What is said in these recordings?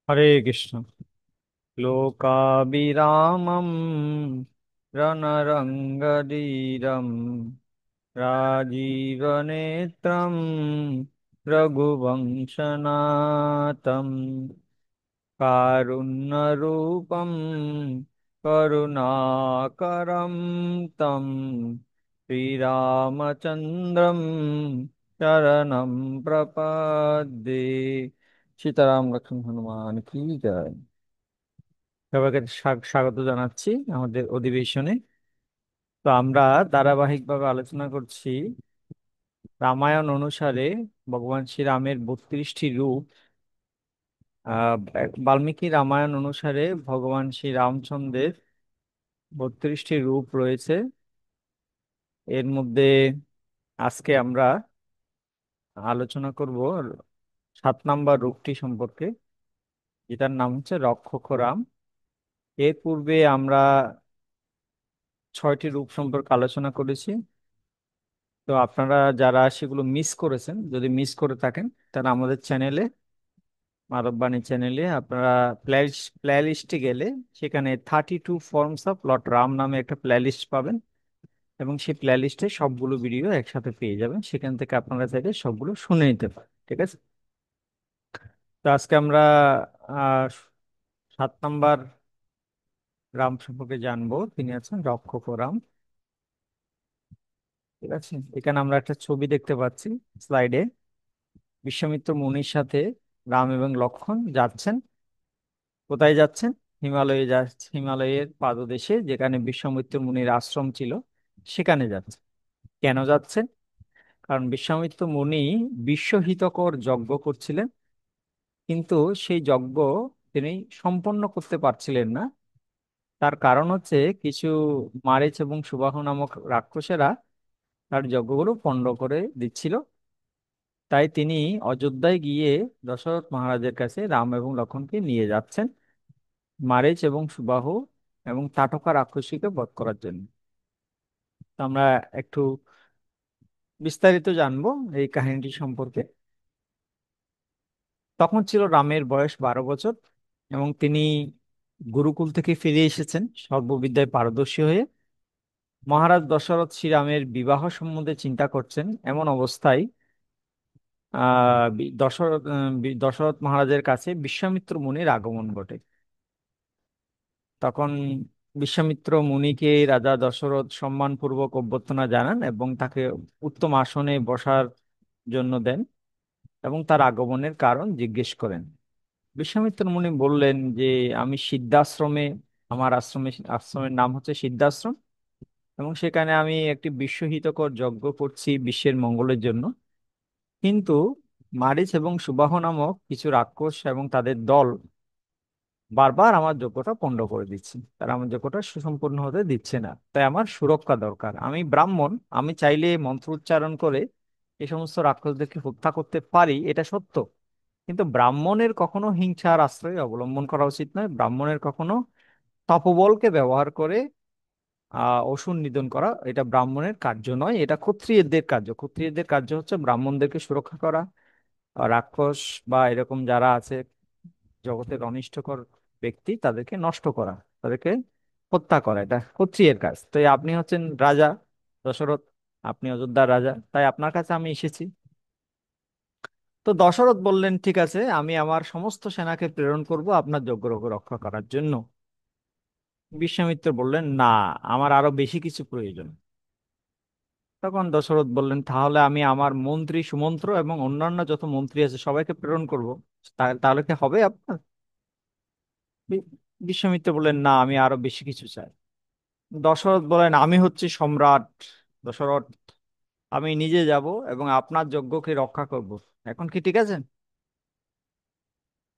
হরে কৃষ্ণ। লোকাবিরামম রণরঙ্গধীরম রাজীবনেত্রম রঘুবংশনাথম কারুণ্যরূপম করুণাকরম তম শ্রীরামচন্দ্রম শরণম প্রপদ্যে। সীতারাম লক্ষ্মণ হনুমান কি জয়। সবাইকে স্বাগত জানাচ্ছি আমাদের অধিবেশনে। তো আমরা ধারাবাহিকভাবে আলোচনা করছি রামায়ণ অনুসারে ভগবান শ্রীরামের 32টি রূপ। বাল্মীকি রামায়ণ অনুসারে ভগবান শ্রী রামচন্দ্রের 32টি রূপ রয়েছে। এর মধ্যে আজকে আমরা আলোচনা করব 7 নম্বর রূপটি সম্পর্কে, যেটার নাম হচ্ছে রক্ষক রাম। এর পূর্বে আমরা 6টি রূপ সম্পর্কে আলোচনা করেছি। তো আপনারা যারা সেগুলো মিস করেছেন, যদি মিস করে থাকেন, তাহলে আমাদের চ্যানেলে, মানববাণী চ্যানেলে আপনারা প্লে লিস্টে গেলে সেখানে 32 ফর্মস অফ লর্ড রাম নামে একটা প্লে লিস্ট পাবেন, এবং সেই প্লে লিস্টে সবগুলো ভিডিও একসাথে পেয়ে যাবেন। সেখান থেকে আপনারা চাইলে সবগুলো শুনে নিতে পারেন, ঠিক আছে? তো আজকে আমরা আহ 7 নম্বর রাম সম্পর্কে জানবো। তিনি আছেন রক্ষক রাম, ঠিক আছে? এখানে আমরা একটা ছবি দেখতে পাচ্ছি স্লাইডে। বিশ্বামিত্র মুনির সাথে রাম এবং লক্ষ্মণ যাচ্ছেন। কোথায় যাচ্ছেন? হিমালয়ে যাচ্ছে, হিমালয়ের পাদদেশে যেখানে বিশ্বামিত্র মুনির আশ্রম ছিল সেখানে যাচ্ছে। কেন যাচ্ছেন? কারণ বিশ্বামিত্র মুনি বিশ্বহিতকর যজ্ঞ করছিলেন, কিন্তু সেই যজ্ঞ তিনি সম্পন্ন করতে পারছিলেন না। তার কারণ হচ্ছে কিছু মারীচ এবং সুবাহু নামক রাক্ষসেরা তার যজ্ঞগুলো পণ্ড করে দিচ্ছিল। তাই তিনি অযোধ্যায় গিয়ে দশরথ মহারাজের কাছে রাম এবং লক্ষ্মণকে নিয়ে যাচ্ছেন মারীচ এবং সুবাহু এবং তাটকা রাক্ষসীকে বধ করার জন্য। তো আমরা একটু বিস্তারিত জানবো এই কাহিনীটি সম্পর্কে। তখন ছিল রামের বয়স 12 বছর, এবং তিনি গুরুকুল থেকে ফিরে এসেছেন সর্ববিদ্যায় পারদর্শী হয়ে। মহারাজ দশরথ শ্রীরামের বিবাহ সম্বন্ধে চিন্তা করছেন, এমন অবস্থায় দশরথ মহারাজের কাছে বিশ্বামিত্র মুনির আগমন ঘটে। তখন বিশ্বামিত্র মুনিকে রাজা দশরথ সম্মানপূর্বক অভ্যর্থনা জানান এবং তাকে উত্তম আসনে বসার জন্য দেন, এবং তার আগমনের কারণ জিজ্ঞেস করেন। বিশ্বামিত্র মুনি বললেন যে আমি সিদ্ধাশ্রমে, আমার আশ্রমের নাম হচ্ছে সিদ্ধাশ্রম, এবং সেখানে আমি একটি বিশ্বহিতকর যজ্ঞ করছি বিশ্বের মঙ্গলের জন্য। কিন্তু মারীচ এবং সুবাহ নামক কিছু রাক্ষস এবং তাদের দল বারবার আমার যজ্ঞটা পণ্ড করে দিচ্ছে, তারা আমার যজ্ঞটা সুসম্পূর্ণ হতে দিচ্ছে না। তাই আমার সুরক্ষা দরকার। আমি ব্রাহ্মণ, আমি চাইলে মন্ত্র উচ্চারণ করে এই সমস্ত রাক্ষসদেরকে হত্যা করতে পারি, এটা সত্য। কিন্তু ব্রাহ্মণের কখনো হিংসার আশ্রয় অবলম্বন করা উচিত নয়। ব্রাহ্মণের কখনো তপবলকে ব্যবহার করে অসুর নিধন করা, এটা ব্রাহ্মণের কার্য নয়, এটা ক্ষত্রিয়দের কার্য। ক্ষত্রিয়দের কার্য হচ্ছে ব্রাহ্মণদেরকে সুরক্ষা করা, রাক্ষস বা এরকম যারা আছে জগতের অনিষ্টকর ব্যক্তি তাদেরকে নষ্ট করা, তাদেরকে হত্যা করা, এটা ক্ষত্রিয়ের কাজ। তো এই আপনি হচ্ছেন রাজা দশরথ, আপনি অযোধ্যার রাজা, তাই আপনার কাছে আমি এসেছি। তো দশরথ বললেন, ঠিক আছে, আমি আমার সমস্ত সেনাকে প্রেরণ করব আপনার যজ্ঞ রক্ষা করার জন্য। বিশ্বামিত্র বললেন, না, আমার আরো বেশি কিছু প্রয়োজন। তখন দশরথ বললেন, তাহলে আমি আমার মন্ত্রী সুমন্ত্র এবং অন্যান্য যত মন্ত্রী আছে সবাইকে প্রেরণ করব, তাহলে কি হবে আপনার? বি- বিশ্বামিত্র বললেন, না, আমি আরো বেশি কিছু চাই। দশরথ বলেন, আমি হচ্ছি সম্রাট দশরথ, আমি নিজে যাব এবং আপনার যজ্ঞকে রক্ষা করব। এখন কি ঠিক আছে?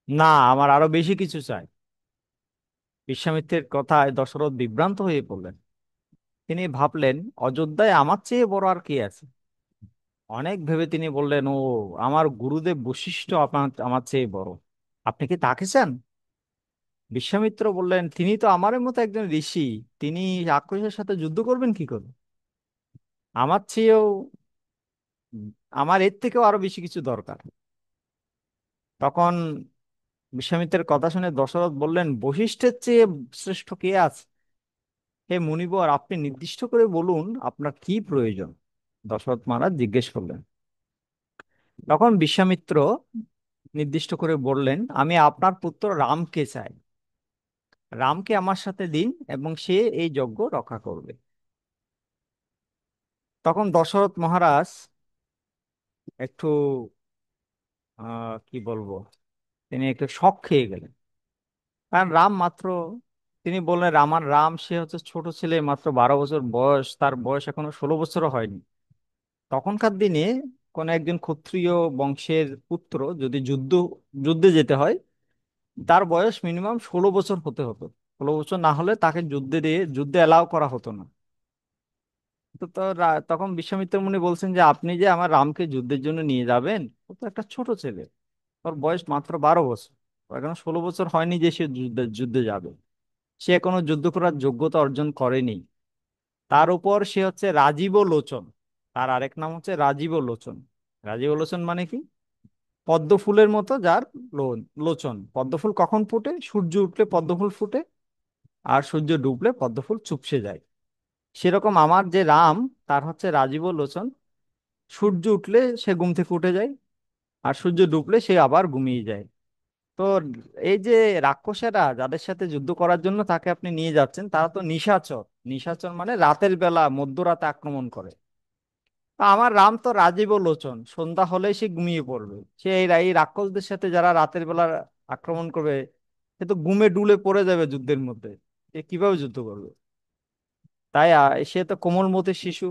না, আমার আরো বেশি কিছু চাই। বিশ্বামিত্রের কথায় দশরথ বিভ্রান্ত হয়ে পড়লেন। তিনি ভাবলেন, অযোধ্যায় আমার চেয়ে বড় আর কে আছে? অনেক ভেবে তিনি বললেন, ও, আমার গুরুদেব বশিষ্ঠ আমার চেয়ে বড়। আপনি কি তাকে চান? বিশ্বামিত্র বললেন, তিনি তো আমাদের মতো একজন ঋষি, তিনি রাক্ষসের সাথে যুদ্ধ করবেন কি করে? আমার চেয়েও, আমার এর থেকেও আরো বেশি কিছু দরকার। তখন বিশ্বামিত্রের কথা শুনে দশরথ বললেন, বশিষ্ঠের চেয়ে শ্রেষ্ঠ কে আছে? হে মুনিবর, আপনি নির্দিষ্ট করে বলুন আপনার কি প্রয়োজন। দশরথ মহারাজ জিজ্ঞেস করলেন। তখন বিশ্বামিত্র নির্দিষ্ট করে বললেন, আমি আপনার পুত্র রামকে চাই। রামকে আমার সাথে দিন এবং সে এই যজ্ঞ রক্ষা করবে। তখন দশরথ মহারাজ একটু কি বলবো, তিনি একটু শক খেয়ে গেলেন। কারণ রাম মাত্র, তিনি বললেন আমার রাম সে হচ্ছে ছোট ছেলে, মাত্র 12 বছর বয়স, তার বয়স এখনো 16 বছরও হয়নি। তখনকার দিনে কোন একজন ক্ষত্রিয় বংশের পুত্র যদি যুদ্ধে যেতে হয়, তার বয়স মিনিমাম 16 বছর হতে হতো। 16 বছর না হলে তাকে যুদ্ধে এলাও করা হতো না। তখন বিশ্বামিত্র মুনি বলছেন যে আপনি যে আমার রামকে যুদ্ধের জন্য নিয়ে যাবেন, ও তো একটা ছোট ছেলে, ওর বয়স মাত্র 12 বছর, ও এখনো 16 বছর হয়নি যে সে যুদ্ধে যুদ্ধে যাবে। সে এখনো যুদ্ধ করার যোগ্যতা অর্জন করেনি। তার উপর সে হচ্ছে রাজীব লোচন। তার আরেক নাম হচ্ছে রাজীব লোচন। রাজীব লোচন মানে কি? পদ্ম ফুলের মতো যার লোচন। পদ্ম ফুল কখন ফুটে? সূর্য উঠলে পদ্ম ফুল ফুটে, আর সূর্য ডুবলে পদ্ম ফুল চুপসে যায়। সেরকম আমার যে রাম, তার হচ্ছে রাজীব লোচন। সূর্য উঠলে সে ঘুম থেকে উঠে যায়, আর সূর্য ডুবলে সে আবার ঘুমিয়ে যায়। তো এই যে রাক্ষসেরা যাদের সাথে যুদ্ধ করার জন্য তাকে আপনি নিয়ে যাচ্ছেন, তারা তো নিশাচর। নিশাচর মানে রাতের বেলা মধ্যরাতে আক্রমণ করে। তা আমার রাম তো রাজীব লোচন, সন্ধ্যা হলেই সে ঘুমিয়ে পড়বে। সে এই রাক্ষসদের সাথে যারা রাতের বেলা আক্রমণ করবে, সে তো ঘুমে ডুলে পড়ে যাবে যুদ্ধের মধ্যে। সে কিভাবে যুদ্ধ করবে? তাই সে তো কোমলমতি শিশু।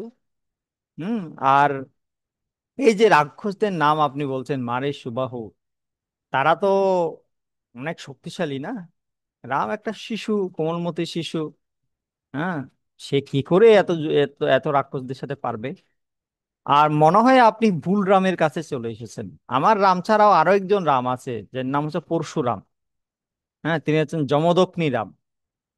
আর এই যে রাক্ষসদের নাম আপনি বলছেন, মারে সুবাহু, তারা তো অনেক শক্তিশালী না? রাম একটা শিশু, কোমলমতি শিশু। হ্যাঁ, সে কি করে এত এত এত রাক্ষসদের সাথে পারবে? আর মনে হয় আপনি ভুল রামের কাছে চলে এসেছেন। আমার রাম ছাড়াও আরো একজন রাম আছে, যার নাম হচ্ছে পরশুরাম। হ্যাঁ, তিনি হচ্ছেন যমদগ্নি রাম।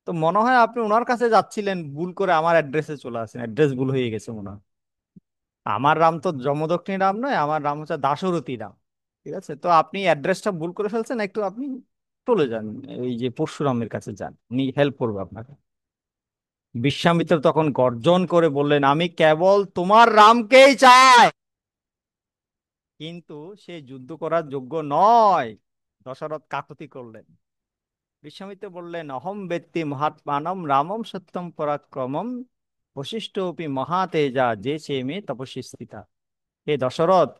তো মনে হয় আপনি ওনার কাছে যাচ্ছিলেন, ভুল করে আমার অ্যাড্রেসে চলে আসেন, অ্যাড্রেস ভুল হয়ে গেছে মনে হয়। আমার রাম তো যমদগ্নি রাম নয়, আমার রাম হচ্ছে দাশরথী রাম। ঠিক আছে, তো আপনি অ্যাড্রেসটা ভুল করে ফেলছেন, একটু আপনি চলে যান, এই যে পরশুরামের কাছে যান, উনি হেল্প করবে আপনাকে। বিশ্বামিত্র তখন গর্জন করে বললেন, আমি কেবল তোমার রামকেই চাই, কিন্তু সে যুদ্ধ করার যোগ্য নয়। দশরথ কাকুতি করলেন। বিশ্বামিত্র বললেন, অহম ব্যক্তি মহাত্মানম রামম সত্যম পরাক্রমম বশিষ্ঠপি মহাতেজা যে চেমে তপস্বী স্থিতা। হে দশরথ,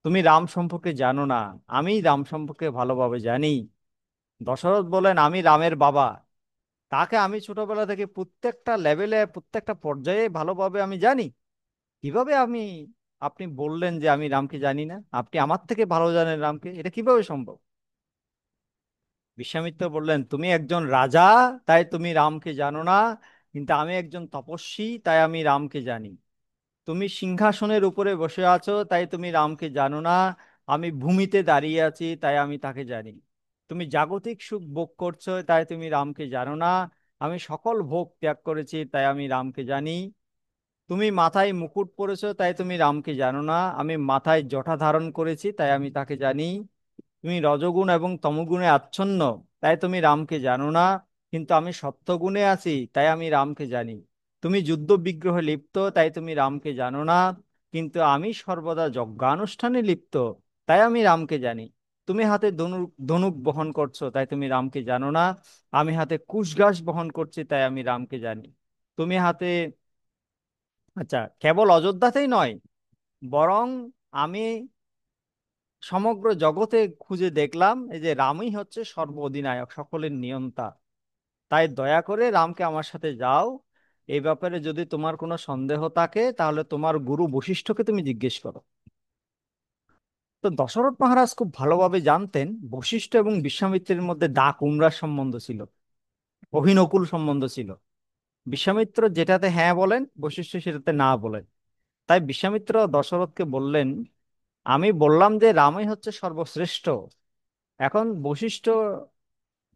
তুমি রাম সম্পর্কে জানো না, আমি রাম সম্পর্কে ভালোভাবে জানি। দশরথ বলেন, আমি রামের বাবা, তাকে আমি ছোটবেলা থেকে প্রত্যেকটা লেভেলে প্রত্যেকটা পর্যায়ে ভালোভাবে আমি জানি। কিভাবে আপনি বললেন যে আমি রামকে জানি না? আপনি আমার থেকে ভালো জানেন রামকে, এটা কিভাবে সম্ভব? বিশ্বামিত্র বললেন, তুমি একজন রাজা, তাই তুমি রামকে জানো না, কিন্তু আমি একজন তপস্বী, তাই আমি রামকে জানি। তুমি সিংহাসনের উপরে বসে আছো, তাই তুমি রামকে জানো না। আমি ভূমিতে দাঁড়িয়ে আছি, তাই আমি তাকে জানি। তুমি জাগতিক সুখ ভোগ করছো, তাই তুমি রামকে জানো না। আমি সকল ভোগ ত্যাগ করেছি, তাই আমি রামকে জানি। তুমি মাথায় মুকুট পরেছো, তাই তুমি রামকে জানো না। আমি মাথায় জটা ধারণ করেছি, তাই আমি তাকে জানি। তুমি রজগুণ এবং তমগুণে আচ্ছন্ন, তাই তুমি রামকে জানো না, কিন্তু আমি সত্যগুণে আছি, তাই আমি রামকে জানি। তুমি যুদ্ধ বিগ্রহে লিপ্ত, তাই তুমি রামকে জানো না, কিন্তু আমি সর্বদা যজ্ঞানুষ্ঠানে লিপ্ত, তাই আমি রামকে জানি। তুমি হাতে ধনুক ধনুক বহন করছো, তাই তুমি রামকে জানো না। আমি হাতে কুশঘাস বহন করছি, তাই আমি রামকে জানি। তুমি হাতে, আচ্ছা, কেবল অযোধ্যাতেই নয়, বরং আমি সমগ্র জগতে খুঁজে দেখলাম, এই যে রামই হচ্ছে সর্ব অধিনায়ক, সকলের নিয়ন্তা। তাই দয়া করে রামকে আমার সাথে যাও। এই ব্যাপারে যদি তোমার কোনো সন্দেহ থাকে, তাহলে তোমার গুরু বশিষ্ঠকে তুমি জিজ্ঞেস করো। তো দশরথ মহারাজ খুব ভালোভাবে জানতেন বশিষ্ঠ এবং বিশ্বামিত্রের মধ্যে দা কুমড়ার সম্বন্ধ ছিল, অহিনকুল সম্বন্ধ ছিল। বিশ্বামিত্র যেটাতে হ্যাঁ বলেন, বশিষ্ঠ সেটাতে না বলেন। তাই বিশ্বামিত্র দশরথকে বললেন, আমি বললাম যে রামই হচ্ছে সর্বশ্রেষ্ঠ। এখন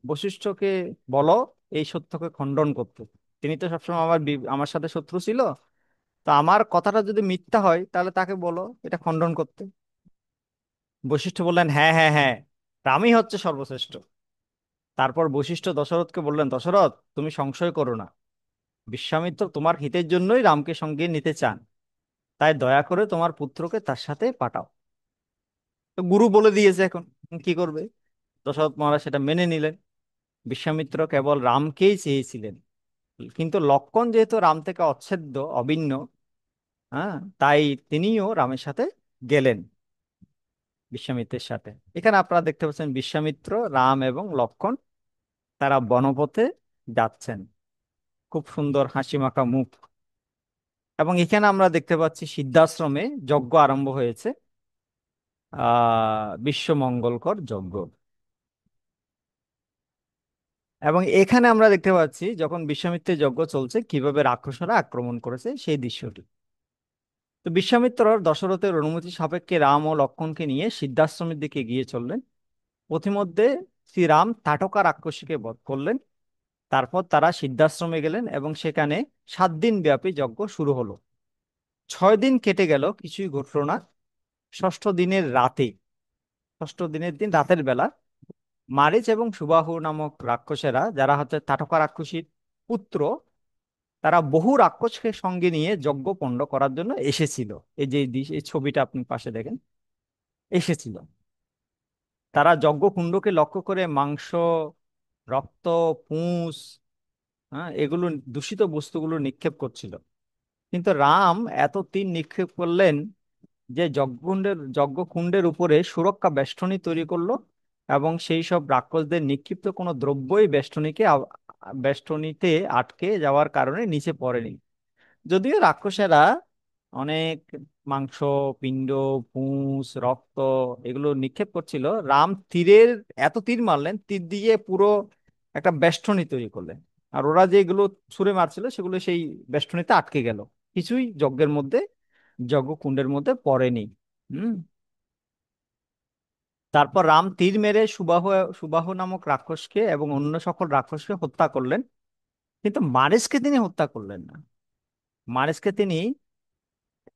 বশিষ্ঠকে বলো এই সত্যকে খণ্ডন করতে। তিনি তো সবসময় আমার সাথে শত্রু ছিল। তো আমার কথাটা যদি মিথ্যা হয়, তাহলে তাকে বলো এটা খণ্ডন করতে। বশিষ্ঠ বললেন, হ্যাঁ হ্যাঁ হ্যাঁ, রামই হচ্ছে সর্বশ্রেষ্ঠ। তারপর বশিষ্ঠ দশরথকে বললেন, দশরথ তুমি সংশয় করো না, বিশ্বামিত্র তোমার হিতের জন্যই রামকে সঙ্গে নিতে চান, তাই দয়া করে তোমার পুত্রকে তার সাথে পাঠাও। তো গুরু বলে দিয়েছে, এখন কি করবে? দশরথ মহারাজ সেটা মেনে নিলেন। বিশ্বামিত্র কেবল রামকেই চেয়েছিলেন, কিন্তু লক্ষ্মণ যেহেতু রাম থেকে অচ্ছেদ্য অভিন্ন, হ্যাঁ, তাই তিনিও রামের সাথে গেলেন, বিশ্বামিত্রের সাথে। এখানে আপনারা দেখতে পাচ্ছেন বিশ্বামিত্র, রাম এবং লক্ষ্মণ তারা বনপথে যাচ্ছেন, খুব সুন্দর হাসি মাখা মুখ। এবং এখানে আমরা দেখতে পাচ্ছি সিদ্ধাশ্রমে যজ্ঞ আরম্ভ হয়েছে, বিশ্বমঙ্গলকর যজ্ঞ। এবং এখানে আমরা দেখতে পাচ্ছি যখন বিশ্বামিত্রের যজ্ঞ চলছে কিভাবে রাক্ষসরা আক্রমণ করেছে সেই দৃশ্যটি। তো বিশ্বামিত্র দশরথের অনুমতি সাপেক্ষে রাম ও লক্ষ্মণকে নিয়ে সিদ্ধাশ্রমের দিকে গিয়ে চললেন। পথিমধ্যে শ্রীরাম তাটকা রাক্ষসীকে বধ করলেন। তারপর তারা সিদ্ধাশ্রমে গেলেন এবং সেখানে 7 দিন ব্যাপী যজ্ঞ শুরু হলো। 6 দিন কেটে গেল, কিছুই ঘটলো না। ষষ্ঠ দিনের রাতে, ষষ্ঠ দিনের দিন রাতের বেলা, মারীচ এবং সুবাহু নামক রাক্ষসেরা, যারা হচ্ছে তাটকা রাক্ষসীর পুত্র, তারা বহু রাক্ষসকে সঙ্গে নিয়ে যজ্ঞ পণ্ড করার জন্য এসেছিল। এই যে এই ছবিটা আপনি পাশে দেখেন, এসেছিল। তারা যজ্ঞ কুণ্ডকে লক্ষ্য করে মাংস, রক্ত, পুঁজ, হ্যাঁ, এগুলো দূষিত বস্তুগুলো নিক্ষেপ করছিল। কিন্তু রাম এত তীর নিক্ষেপ করলেন যে যজ্ঞকুণ্ডের উপরে সুরক্ষা বেষ্টনী তৈরি করলো, এবং সেই সব রাক্ষসদের নিক্ষিপ্ত কোনো দ্রব্যই বেষ্টনীতে আটকে যাওয়ার কারণে নিচে পড়েনি। যদিও রাক্ষসেরা অনেক মাংস, পিণ্ড, পুঁজ, রক্ত এগুলো নিক্ষেপ করছিল, রাম এত তীর মারলেন, তীর দিয়ে পুরো একটা বেষ্টনী তৈরি করলেন। আর ওরা যেগুলো ছুঁড়ে মারছিল সেগুলো সেই বেষ্টনীতে আটকে গেল, কিছুই যজ্ঞের মধ্যে, যজ্ঞকুণ্ডের মধ্যে পড়েনি। হুম। তারপর রাম তীর মেরে সুবাহ সুবাহ নামক রাক্ষসকে এবং অন্য সকল রাক্ষসকে হত্যা করলেন, কিন্তু মারিচকে তিনি হত্যা করলেন না। মারিচকে তিনি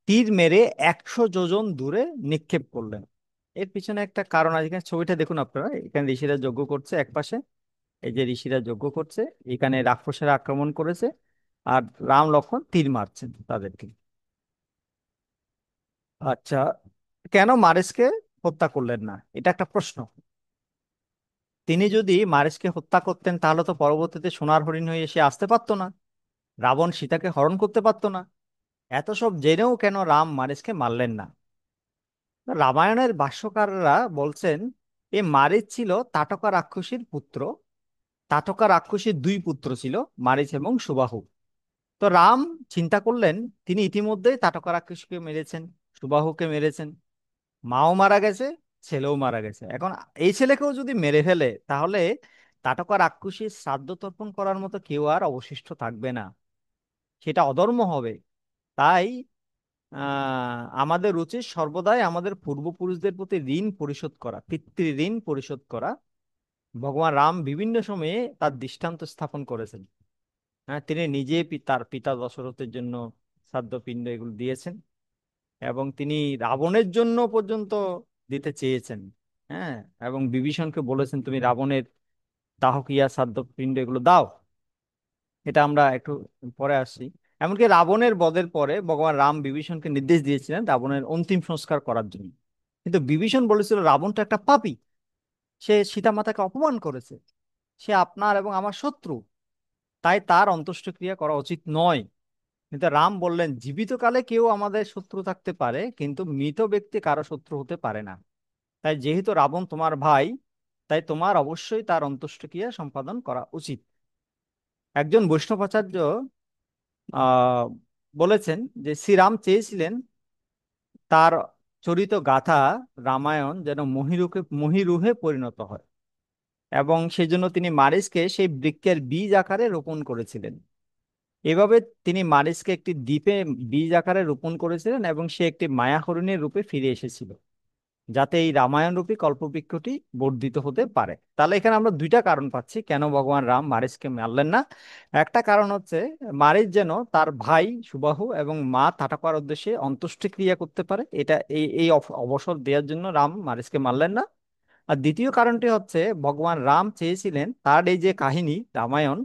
তীর মেরে 100 যোজন দূরে নিক্ষেপ করলেন। এর পিছনে একটা কারণ আছে, এখানে ছবিটা দেখুন আপনারা, এখানে ঋষিরা যজ্ঞ করছে এক পাশে, এই যে ঋষিরা যজ্ঞ করছে, এখানে রাক্ষসেরা আক্রমণ করেছে, আর রাম লক্ষ্মণ তীর মারছেন তাদেরকে। আচ্ছা, কেন মারিচকে হত্যা করলেন না, এটা একটা প্রশ্ন। তিনি যদি মারিচকে হত্যা করতেন তাহলে তো পরবর্তীতে সোনার হরিণ হয়ে এসে আসতে পারতো না, রাবণ সীতাকে হরণ করতে পারতো না। এত সব জেনেও কেন রাম মারিচকে মারলেন না? রামায়ণের ভাষ্যকাররা বলছেন এ মারিচ ছিল তাটকা রাক্ষসীর পুত্র। তাটকা রাক্ষসীর 2 পুত্র ছিল, মারিচ এবং সুবাহু। তো রাম চিন্তা করলেন তিনি ইতিমধ্যেই তাটকা রাক্ষসীকে মেরেছেন, সুবাহুকে মেরেছেন, মাও মারা গেছে, ছেলেও মারা গেছে। এখন এই ছেলেকেও যদি মেরে ফেলে তাহলে তাটকা রাক্ষসীর শ্রাদ্ধ তর্পণ করার মতো কেউ আর অবশিষ্ট থাকবে না, সেটা অধর্ম হবে। তাই আমাদের উচিত সর্বদাই আমাদের পূর্বপুরুষদের প্রতি ঋণ পরিশোধ করা, পিতৃ ঋণ পরিশোধ করা। ভগবান রাম বিভিন্ন সময়ে তার দৃষ্টান্ত স্থাপন করেছেন। হ্যাঁ, তিনি নিজে তার পিতা দশরথের জন্য শ্রাদ্ধ পিণ্ড এগুলো দিয়েছেন, এবং তিনি রাবণের জন্য পর্যন্ত দিতে চেয়েছেন। হ্যাঁ, এবং বিভীষণকে বলেছেন তুমি রাবণের দাহক্রিয়া শ্রাদ্ধ পিণ্ড এগুলো দাও। এটা আমরা একটু পরে আসছি। এমনকি রাবণের বধের পরে ভগবান রাম বিভীষণকে নির্দেশ দিয়েছিলেন রাবণের অন্তিম সংস্কার করার জন্য। কিন্তু বিভীষণ বলেছিল রাবণ তো একটা পাপী, সে সীতামাতাকে অপমান করেছে, সে আপনার এবং আমার শত্রু, তাই তার অন্ত্যেষ্টিক্রিয়া করা উচিত নয়। কিন্তু রাম বললেন জীবিত কালে কেউ আমাদের শত্রু থাকতে পারে, কিন্তু মৃত ব্যক্তি কারো শত্রু হতে পারে না। তাই যেহেতু রাবণ তোমার ভাই, তাই তোমার অবশ্যই তার অন্ত্যেষ্টিক্রিয়া সম্পাদন করা উচিত। একজন বৈষ্ণবাচার্য আহ বলেছেন যে শ্রীরাম চেয়েছিলেন তার চরিত গাথা রামায়ণ যেন মহিরুহে পরিণত হয়, এবং সেই জন্য তিনি মারিচকে সেই বৃক্ষের বীজ আকারে রোপণ করেছিলেন। এভাবে তিনি মারিচকে একটি দ্বীপে বীজ আকারে রোপণ করেছিলেন, এবং সে একটি মায়া হরিণের রূপে ফিরে এসেছিল, যাতে এই রামায়ণ রূপী কল্পবৃক্ষটি বর্ধিত হতে পারে। তাহলে এখানে আমরা 2টা কারণ পাচ্ছি কেন ভগবান রাম মারিচকে মারলেন না। একটা কারণ হচ্ছে মারিচ যেন তার ভাই সুবাহু এবং মা তাটাকার উদ্দেশ্যে অন্ত্যেষ্টিক্রিয়া করতে পারে, এটা এই এই অবসর দেওয়ার জন্য রাম মারিচকে মারলেন না। আর দ্বিতীয় কারণটি হচ্ছে, ভগবান রাম চেয়েছিলেন তার এই যে কাহিনী রামায়ণ,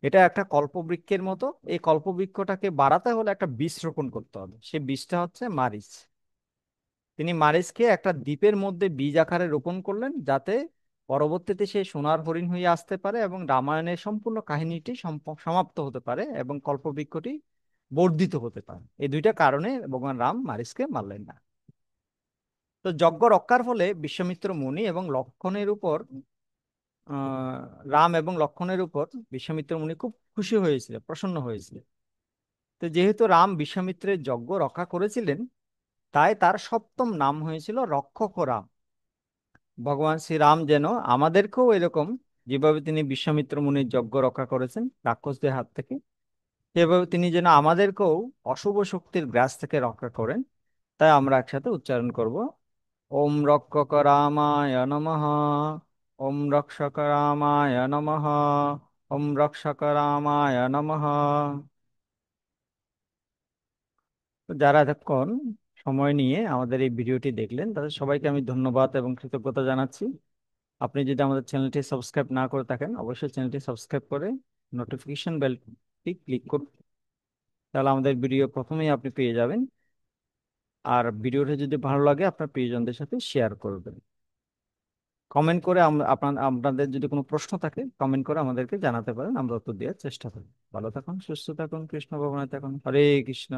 এটা একটা কল্পবৃক্ষের মতো। এই কল্পবৃক্ষটাকে বাড়াতে হলে একটা বীজ রোপণ করতে হবে, সেই বীজটা হচ্ছে মারিচ। তিনি মারিচকে একটা দ্বীপের মধ্যে বীজ আকারে রোপণ করলেন, যাতে পরবর্তীতে সে সোনার হরিণ হয়ে আসতে পারে এবং রামায়ণের সম্পূর্ণ কাহিনীটি সমাপ্ত হতে পারে এবং কল্পবৃক্ষটি বর্ধিত হতে পারে। এই দুইটা কারণে ভগবান রাম মারিচকে মারলেন না। তো যজ্ঞ রক্ষার ফলে বিশ্বামিত্র মুনি এবং লক্ষণের উপর আহ রাম এবং লক্ষণের উপর বিশ্বামিত্র মুনি খুব খুশি হয়েছিল, প্রসন্ন হয়েছিল। তো যেহেতু রাম বিশ্বামিত্রের যজ্ঞ রক্ষা করেছিলেন, তাই তার সপ্তম নাম হয়েছিল রক্ষক রাম। ভগবান শ্রীরাম যেন আমাদেরকেও এরকম, যেভাবে তিনি বিশ্বামিত্র মুনির যজ্ঞ রক্ষা করেছেন রাক্ষসদের হাত থেকে, সেভাবে তিনি যেন আমাদেরকেও অশুভ শক্তির গ্রাস থেকে রক্ষা করেন। তাই আমরা একসাথে উচ্চারণ করব, ওম রক্ষক রামায় নমঃ, ওম রক্ষক রামায় নমঃ, ওম রক্ষক রামায় নমঃ। তো যারা এতক্ষণ সময় নিয়ে আমাদের এই ভিডিওটি দেখলেন, তাদের সবাইকে আমি ধন্যবাদ এবং কৃতজ্ঞতা জানাচ্ছি। আপনি যদি আমাদের চ্যানেলটি সাবস্ক্রাইব না করে থাকেন, অবশ্যই চ্যানেলটি সাবস্ক্রাইব করে নোটিফিকেশন বেলটি ক্লিক করুন, তাহলে আমাদের ভিডিও প্রথমেই আপনি পেয়ে যাবেন। আর ভিডিওটা যদি ভালো লাগে আপনার প্রিয়জনদের সাথে শেয়ার করবেন। কমেন্ট করে আপনাদের যদি কোনো প্রশ্ন থাকে কমেন্ট করে আমাদেরকে জানাতে পারেন, আমরা উত্তর দেওয়ার চেষ্টা করি। ভালো থাকুন, সুস্থ থাকুন, কৃষ্ণ ভগবানে থাকুন। হরে কৃষ্ণ।